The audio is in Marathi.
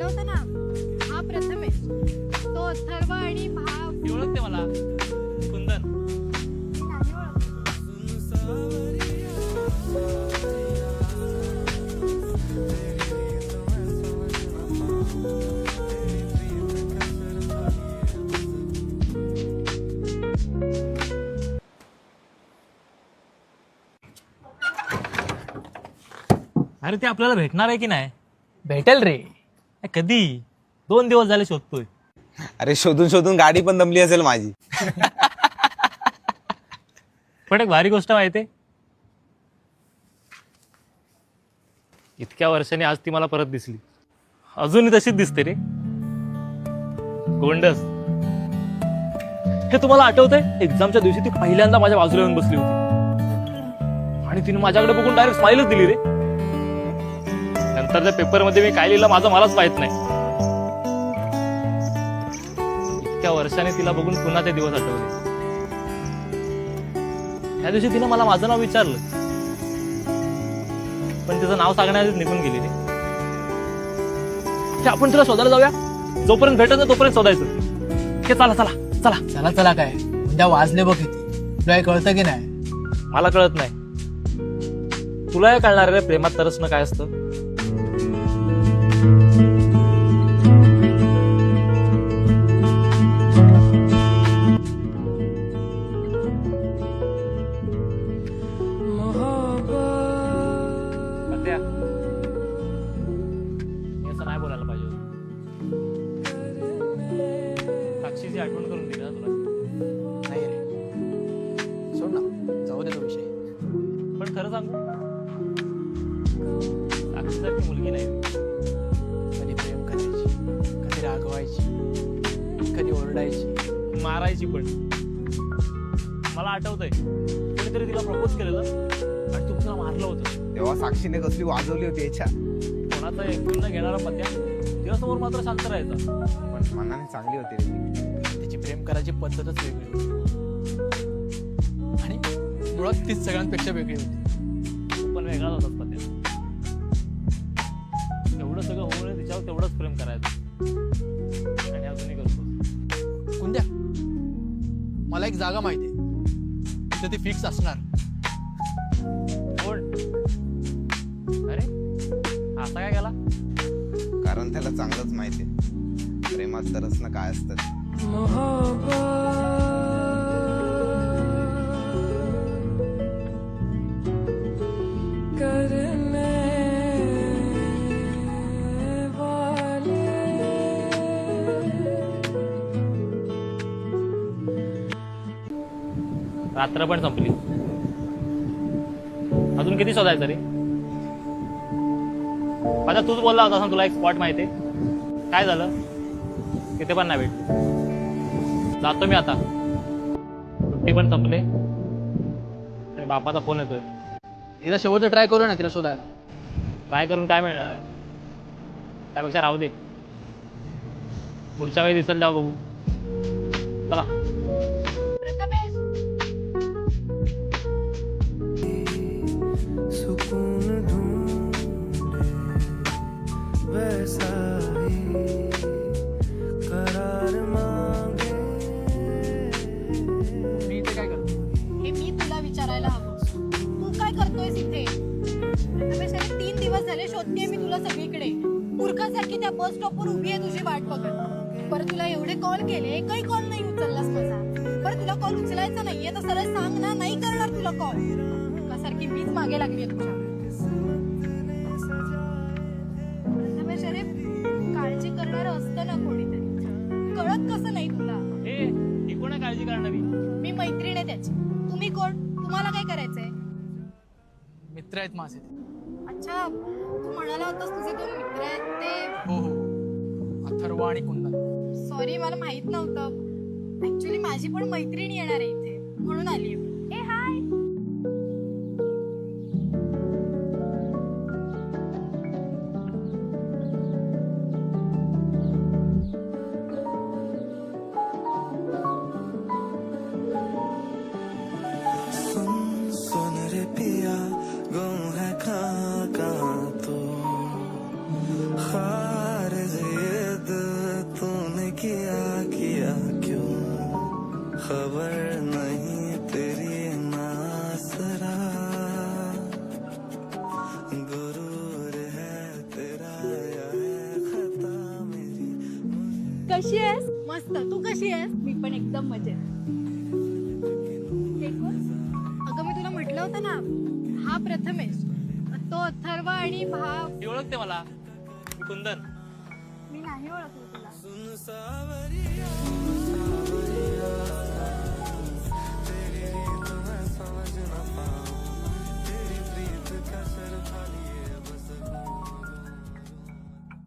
होता ना, हा प्रथमेश, तो अथर्व आणि भाव ओळखते मला कुंदन. नाही ओळखत. अरे ते आपल्याला भेटणार आहे की नाही? भेटेल रे. कधी? 2 दिवस झाले शोधतोय. अरे शोधून शोधून गाडी पण दमली असेल माझी. पण एक भारी गोष्ट माहितीये, इतक्या वर्षांनी आज ती मला परत दिसली. अजूनही तशीच दिसते रे, गोंडस. हे तुम्हाला आठवतंय, एक्झामच्या दिवशी ती पहिल्यांदा माझ्या बाजूला येऊन बसली होती आणि तिने माझ्याकडे बघून डायरेक्ट स्माइलच दिली रे. नंतर त्या पेपरमध्ये मी काय लिहिलं माझं मलाच माहित नाही. इतक्या वर्षाने तिला बघून पुन्हा ते दिवस आठवले. त्या दिवशी तिनं मला माझं नाव विचारलं, पण तिचं नाव सांगण्याआधीच निघून गेली रे. आपण तिला शोधायला जाऊया, जोपर्यंत भेटत नाही तोपर्यंत शोधायचं. हे चला चला चला. चला चला काय म्हणजे वाजले बघ किती. तुला हे कळतं की नाही? मला कळत नाही, तुला हे कळणार रे प्रेमात तरसणं काय असतं. सध्या मी असं नाही बोलायला पाहिजे होतं. साक्षीची आठवण करून दिली ना तुला. नाही रे, सोड ना, जाऊ दे तो विषय. पण खरं सांगू, साक्षीसारखी मुलगी नाही. कधी प्रेम करायची, कधी रागवायची, कधी ओरडायची, मारायची पण. मला आठवतंय, कोणीतरी तिला प्रपोज केलेलं आणि तू तिला मारलं होतं. तेव्हा साक्षीने कसली वाजवली होती याच्या. कोणाचा एकूण घेणारा पत्या तिच्यासमोर मात्र शांत राहायचा. पण मनाने चांगली होती रे ती. त्याची प्रेम करायची पद्धतच वेगळी होती आणि मुळात तीच सगळ्यांपेक्षा वेगळी होती. तू पण वेगळाच होतास पत्या. एवढं सगळं होऊन तिच्यावर तेवढंच प्रेम करायचं आणि अजूनही करतो. कुंद्या, मला एक जागा माहिती आहे, तिथे ती फिक्स असणार. कोण? अरे असा काय गेला? कारण त्याला चांगलंच माहितीये प्रेमात तरसणं काय असतं. रात्र पण संपली, अजून किती शोधायचं रे? माझा तूच बोलला होता ना तुला एक स्पॉट माहितीये. काय झालं? तिथे पण नाही भेटली. जातो मी आता, सुट्टी पण संपले आणि बापाचा फोन येतोय. एकदा शेवटचं ट्राय करू ना तिला शोधायला. ट्राय करून काय मिळणार? त्यापेक्षा राहू दे, पुढच्या वेळी दिसेल तेव्हा बघू. चला. प्रथमेश, सुकून ढूंढे वैसा ही करार मांगे. मी इथे काय करतो? हे मी तुला विचारायला हवं, तू काय करतोयस इथे? प्रथमेश, अरे 3 दिवस झाले शोधतेय मी तुला सगळीकडे. मूर्खासारखी त्या बस स्टॉपवर उभी आहे तुझी वाट बघत. बरं तुला एवढे कॉल केले, एकही कॉल नाही उचललास माझा. बरं तुला कॉल उचलायचा नाहीये तर सरळ सांग ना, नाही करणार तुला कॉल. मूर्खासारखी मीच मागे लागली तुझ्या. प्रथमेश, अरे काळजी करणार असतं ना कोणीतरी, कळत कसं नाही तुला? ए, ही कोण आहे काळजी करणारी? मी मैत्रीण आहे त्याची. तुम्ही कोण? तुम्हाला काय करायचंय? मित्र आहेत माझे. अच्छा, तू म्हणाला होतास तुझे 2 मित्र आहेत ते. हो हो, अथर्व आणि कुंदन. सॉरी, मला माहित नव्हतं. ऍक्च्युली माझी पण मैत्रीण येणार आहे इथे, म्हणून आली. ए हाय. सुन सुन रे पिया गम है कहाँ कहाँ तो खार कशी आहेस? मस्त. तू कशी आहेस? मी पण एकदम मजेत. हे कोण? अगं मी तुला म्हटलं होतं ना, हा प्रथमेश, तो अथर्व आणि ती ओळखते मला, मी कुंदन. मी नाही ओळखलं तुला. सुन सावरी